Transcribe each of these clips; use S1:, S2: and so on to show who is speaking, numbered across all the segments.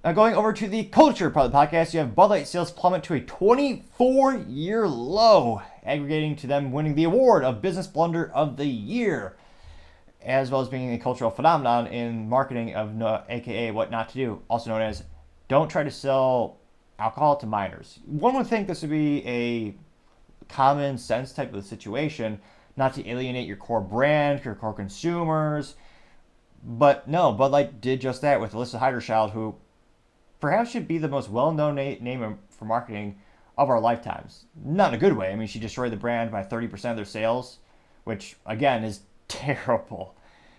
S1: Now, going over to the culture part of the podcast, you have Bud Light sales plummet to a 24-year low, aggregating to them winning the award of Business Blunder of the Year, as well as being a cultural phenomenon in marketing of aka what not to do, also known as don't try to sell alcohol to minors. One would think this would be a common sense type of situation, not to alienate your core brand, your core consumers. But no, Bud Light did just that with Alyssa Heiderchild, who perhaps should be the most well-known name for marketing of our lifetimes. Not in a good way. I mean, she destroyed the brand by 30% of their sales, which, again, is terrible.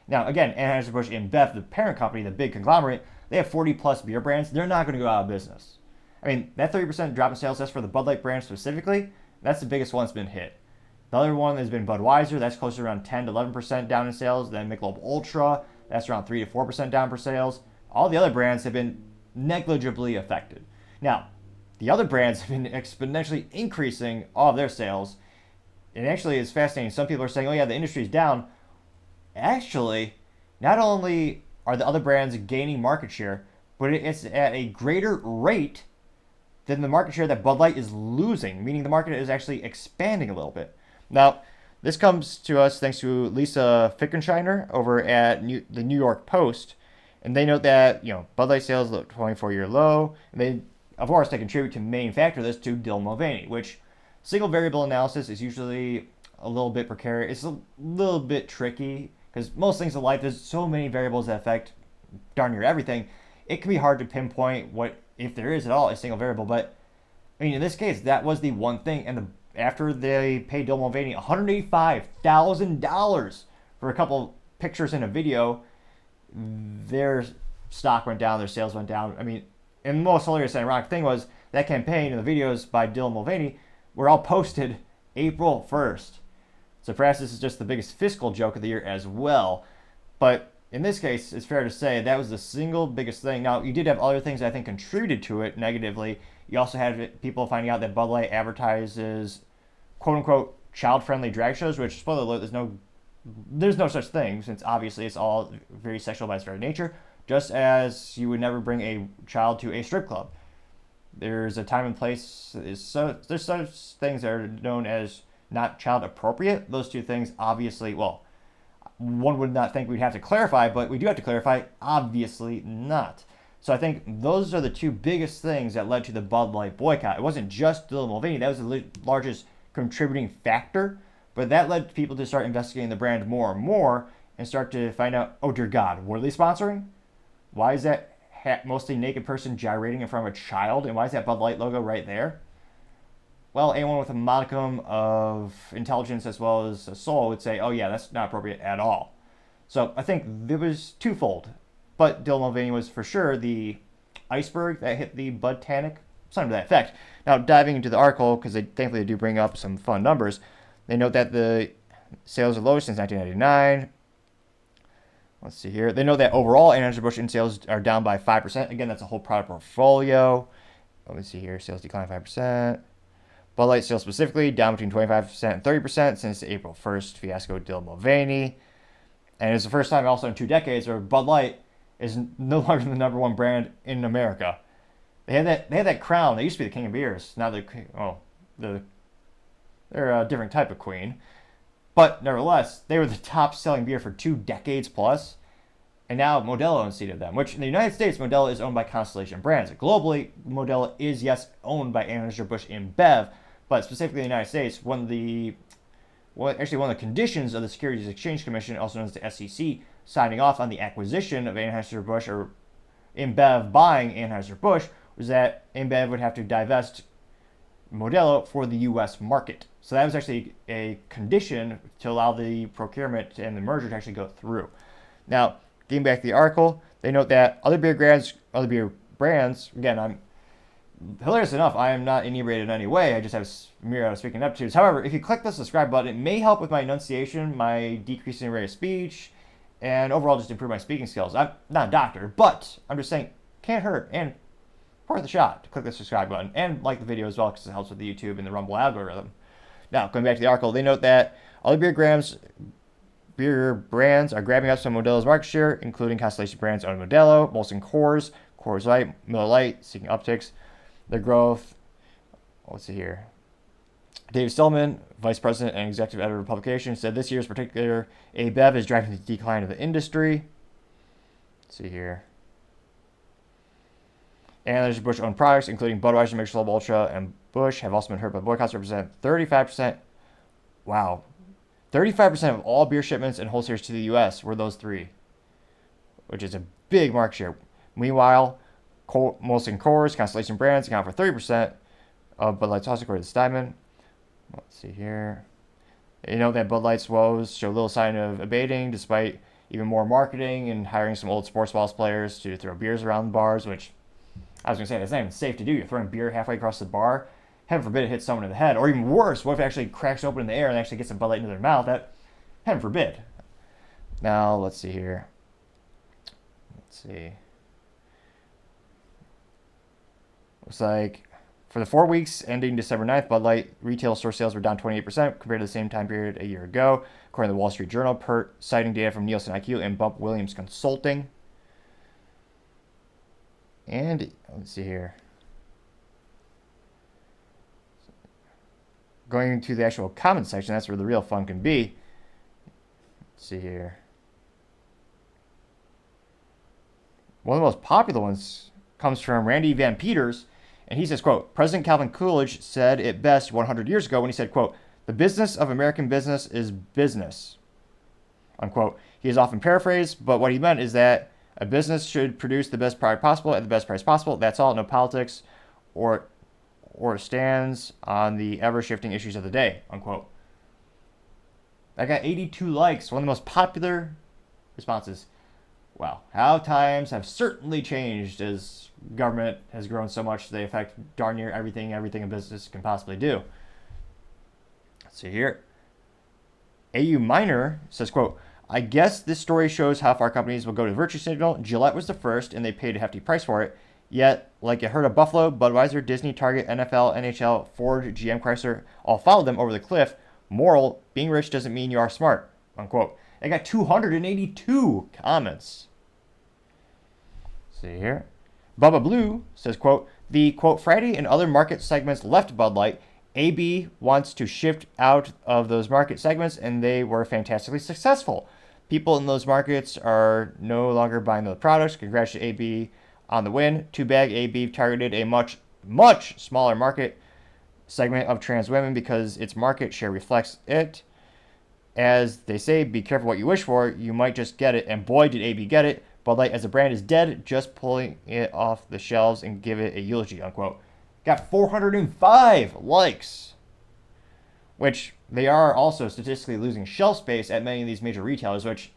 S1: Now, again, Anheuser-Busch InBev, the parent company, the big conglomerate, they have 40-plus beer brands. They're not going to go out of business. I mean, that 30% drop in sales, that's for the Bud Light brand specifically. That's the biggest one that's been hit. The other one has been Budweiser. That's closer to around 10 to 11% down in sales. Then Michelob Ultra, that's around 3 to 4% down for sales. All the other brands have been negligibly affected. Now, the other brands have been exponentially increasing all of their sales. And actually, it's fascinating. Some people are saying, oh yeah, the industry's down. Actually, not only are the other brands gaining market share, but it's at a greater rate than the market share that Bud Light is losing, meaning the market is actually expanding a little bit. Now, this comes to us thanks to Lisa Fickenshiner over at the New York Post. And they note that, Bud Light sales look 24-year low. And they, of course, they contribute to main factor this to Dylan Mulvaney, which single variable analysis is usually a little bit precarious. It's a little bit tricky because most things in life, there's so many variables that affect darn near everything. It can be hard to pinpoint what, if there is at all, a single variable. But, I mean, in this case, that was the one thing. And after they paid Dylan Mulvaney $185,000 for a couple pictures and a video, their stock went down, their sales went down. I mean, and the most hilarious and ironic thing was that campaign and the videos by Dylan Mulvaney were all posted April 1st. So perhaps this is just the biggest fiscal joke of the year as well. But in this case, it's fair to say that was the single biggest thing. Now, you did have other things I think contributed to it negatively. You also had people finding out that Bud Light advertises quote-unquote child-friendly drag shows, which, spoiler alert, there's no such thing, since obviously it's all very sexual by its very nature, just as you would never bring a child to a strip club. There's a time and place. There's such things that are known as not child appropriate. Those two things, obviously, well, one would not think we'd have to clarify, but we do have to clarify, obviously not. So I think those are the two biggest things that led to the Bud Light boycott. It wasn't just Dylan Mulvaney. That was the largest contributing factor, but that led people to start investigating the brand more and more and start to find out, oh dear God, what are they sponsoring? Why is that mostly naked person gyrating in front of a child? And why is that Bud Light logo right there? Well, anyone with a modicum of intelligence as well as a soul would say, oh yeah, that's not appropriate at all. So I think it was twofold. But Dylan Mulvaney was for sure the iceberg that hit the Budtanic, something to that effect. Now, diving into the article, because thankfully they do bring up some fun numbers, they note that the sales are lowest since 1999. Let's see here. They know that overall Anheuser-Busch in sales are down by 5%. Again, that's a whole product portfolio. Let me see here. Sales declined 5%. Bud Light sales specifically down between 25% and 30% since the April 1st fiasco with Dylan Mulvaney. And it's the first time also in 2 decades where Bud Light is no longer the number one brand in America. They had that crown. They used to be the king of beers. Now they're a different type of queen. But nevertheless, they were the top selling beer for 2 decades plus. And now Modelo unseated them, which in the United States, Modelo is owned by Constellation Brands. Globally, Modelo is, yes, owned by Anheuser-Busch InBev, but specifically in the United States, one of the conditions of the Securities and Exchange Commission, also known as the SEC, signing off on the acquisition of Anheuser-Busch or InBev buying Anheuser-Busch was that InBev would have to divest Modelo for the U.S. market. So that was actually a condition to allow the procurement and the merger to actually go through. Now, getting back to the article, they note that other beer brands, again, I'm hilarious enough, I am not inebriated in any way. I just have a myriad of speaking aptitudes. However, if you click the subscribe button, it may help with my enunciation, my decreasing rate of speech, and overall just improve my speaking skills. I'm not a doctor, but I'm just saying, can't hurt. And worth a shot to click the subscribe button and like the video as well because it helps with the YouTube and the Rumble algorithm. Now, going back to the article, they note that other beer brands are grabbing up some Modelo's market share, including Constellation Brands own Modelo, Molson Coors, Coors Light, Miller Lite, seeing upticks. Their growth, let's see here. Dave Stillman, vice president and executive editor of the publication, said this year's particular ABEV is driving the decline of the industry. Let's see here. Anheuser-Busch owned products, including Budweiser, Michelob Ultra, and Busch, have also been hurt by boycotts, represent 35%. Wow. 35% of all beer shipments and wholesalers to the U.S. were those three, which is a big market share. Meanwhile, Molson Coors, Constellation Brands account for 30% of Bud Light's loss, according to Steinman. Let's see here. You know that Bud Light's woes show little sign of abating, despite even more marketing and hiring some old sports balls players to throw beers around bars, which I was going to say, that's not even safe to do. You're throwing beer halfway across the bar. Heaven forbid it hits someone in the head. Or even worse, what if it actually cracks open in the air and actually gets some Bud Light into their mouth? That, heaven forbid. Now, let's see here. Let's see. Looks like for the 4 weeks ending December 9th, Bud Light retail store sales were down 28% compared to the same time period a year ago, according to the Wall Street Journal, citing data from Nielsen IQ and Bump Williams Consulting. And let's see here. Going to the actual comment section, that's where the real fun can be. Let's see here. One of the most popular ones comes from Randy Van Peters, and he says, quote, President Calvin Coolidge said it best 100 years ago when he said, quote, the business of American business is business, unquote. He is often paraphrased, but what he meant is that a business should produce the best product possible at the best price possible. That's all. No politics or stands on the ever-shifting issues of the day, unquote. I got 82 likes. One of the most popular responses. Wow. How times have certainly changed as government has grown so much they affect darn near everything a business can possibly do. Let's see here. AU Minor says, quote, I guess this story shows how far companies will go to virtue signal. Gillette was the first, and they paid a hefty price for it. Yet, like a herd of buffalo, Budweiser, Disney, Target, NFL, NHL, Ford, GM, Chrysler all followed them over the cliff. Moral, being rich doesn't mean you are smart, unquote. I got 282 comments. See here. Bubba Blue says, quote, the, quote, Friday and other market segments left Bud Light. AB wants to shift out of those market segments, and they were fantastically successful. People in those markets are no longer buying those products. Congrats to AB on the win. Too bad AB targeted a much, much smaller market segment of trans women because its market share reflects it. As they say, be careful what you wish for. You might just get it. And boy, did AB get it. Bud Light as a brand is dead. Just pulling it off the shelves and give it a eulogy, unquote. Got 405 likes. Which they are also statistically losing shelf space at many of these major retailers, which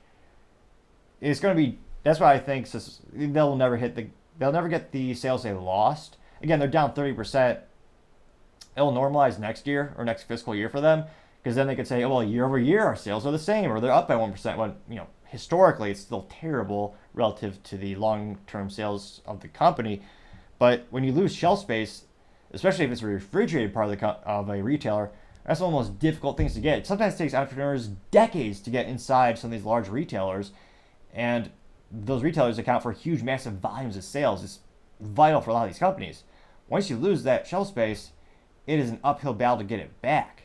S1: is going to be, that's why I think they'll never get the sales they lost. Again, they're down 30%. It'll normalize next year or next fiscal year for them, because then they could say, oh, well, year over year our sales are the same, or they're up by 1%. When, historically it's still terrible relative to the long-term sales of the company. But when you lose shelf space, especially if it's a refrigerated part of a retailer, that's one of the most difficult things to get. It sometimes takes entrepreneurs decades to get inside some of these large retailers, and those retailers account for huge, massive volumes of sales. It's vital for a lot of these companies. Once you lose that shelf space, it is an uphill battle to get it back.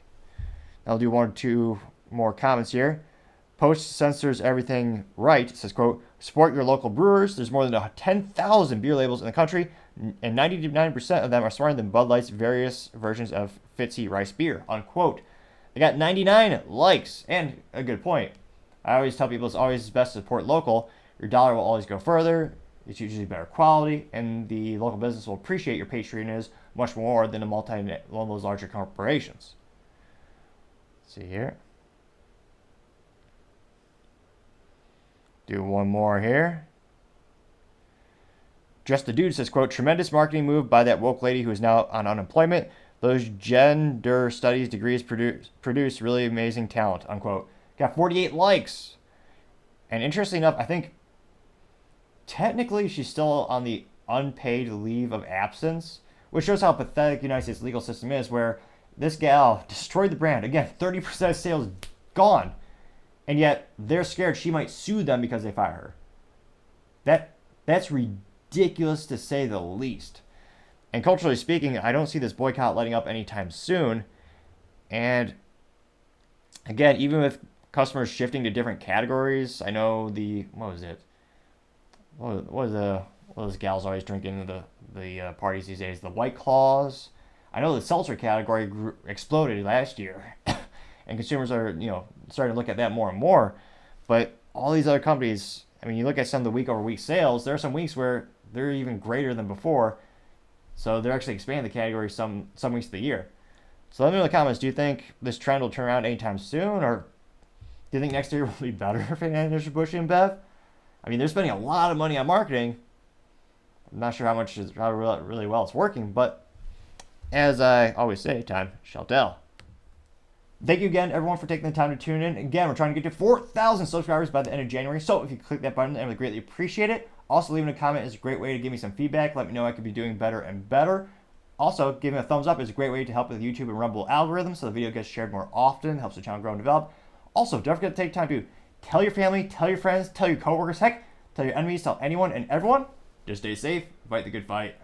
S1: I'll do one or two more comments here. Post censors everything right. It says, quote, support your local brewers. There's more than 10,000 beer labels in the country, and 99% of them are smarter than Bud Light's various versions of Fitzy rice beer, unquote. They got 99 likes, and a good point. I always tell people it's always best to support local. Your dollar will always go further. It's usually better quality, and the local business will appreciate your patronage much more than one of those larger corporations. Let's see here. Do one more here. Just the Dude says, quote, tremendous marketing move by that woke lady who is now on unemployment. Those gender studies degrees produce really amazing talent, unquote. Got 48 likes. And interestingly enough, I think technically she's still on the unpaid leave of absence, which shows how pathetic the United States legal system is, where this gal destroyed the brand. Again, 30% of sales gone. And yet they're scared she might sue them because they fire her. That's ridiculous. ridiculous to say the least. And culturally speaking, I don't see this boycott letting up anytime soon. And again, even with customers shifting to different categories, I know what was it? What was those gals always drinking in the parties these days? The White Claws. I know the seltzer category exploded last year, and consumers are starting to look at that more and more. But all these other companies, I mean, you look at some of the week-over-week sales. There are some weeks where they're even greater than before. So they're actually expanding the category some weeks of the year. So let me know in the comments, do you think this trend will turn around anytime soon, or do you think next year will be better for Anheuser-Busch InBev? I mean, they're spending a lot of money on marketing. I'm not sure how really well it's working, but as I always say, time shall tell. Thank you again, everyone, for taking the time to tune in. Again, we're trying to get to 4,000 subscribers by the end of January, so if you click that button, I would greatly appreciate it. Also, leaving a comment is a great way to give me some feedback. Let me know I could be doing better and better. Also, giving a thumbs up is a great way to help with the YouTube and Rumble algorithm, so the video gets shared more often, helps the channel grow and develop. Also, don't forget to take time to tell your family, tell your friends, tell your coworkers, heck, tell your enemies, tell anyone and everyone. Just stay safe, fight the good fight.